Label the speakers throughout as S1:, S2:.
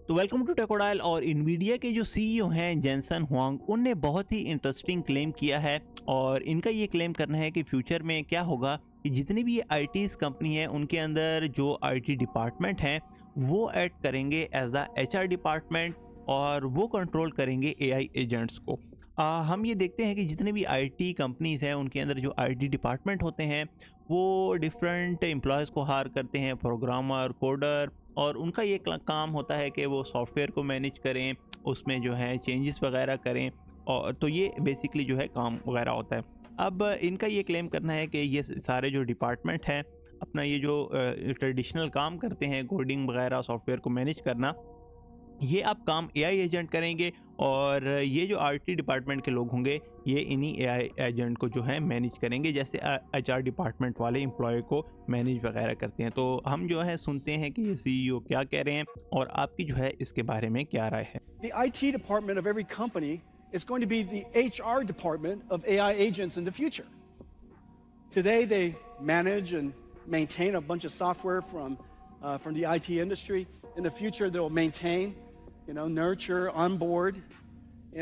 S1: तो welcome to टेकोडाइल। और इन्वीडिया के जो सीईओ हैं जेनसन हुआंग, उनने बहुत ही इंटरेस्टिंग क्लेम किया है। और इनका ये क्लेम करना है कि फ्यूचर में क्या होगा कि जितनी भी ये कंपनी है उनके अंदर जो आईटी डिपार्टमेंट हैं वो ऐड करेंगे एज अ एचआर डिपार्टमेंट, और वो कंट्रोल करेंगे एआई एजेंट्स को। हम ये देखते हैं कि जितने भी आईटी कंपनीज़ हैं उनके अंदर जो आईटी डिपार्टमेंट होते हैं वो डिफरेंट एम्प्लॉयज़ को हायर करते हैं, प्रोग्रामर, कोडर, और उनका ये काम होता है कि वो सॉफ्टवेयर को मैनेज करें, उसमें जो है चेंजेस वगैरह करें। और तो ये बेसिकली जो है काम वगैरह होता है। अब इनका ये क्लेम करना है कि ये सारे जो डिपार्टमेंट हैं अपना ये जो ट्रेडिशनल काम करते हैं, कोडिंग वगैरह, सॉफ्टवेयर को मैनेज करना, ये अब काम एआई एजेंट करेंगे। और ये जो आईटी डिपार्टमेंट के लोग होंगे ये इन्हीं एआई एजेंट को जो है मैनेज करेंगे, जैसे एचआर डिपार्टमेंट वाले एम्प्लॉय को मैनेज वगैरह करते हैं। तो हम जो है सुनते हैं कि ये सीईओ क्या कह रहे हैं और आपकी जो है इसके बारे में क्या राय है।
S2: The IT department of every company is going to be the HR department of AI agents in the future. Today they manage and maintain a bunch of software from the IT industry. In the future they'll maintain, nurture, onboard,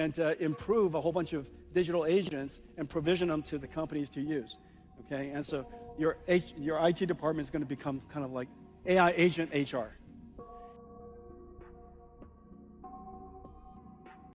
S2: and improve a whole bunch of digital agents and provision them to the companies to use. Okay, and so your IT department is going to become kind of like AI agent HR.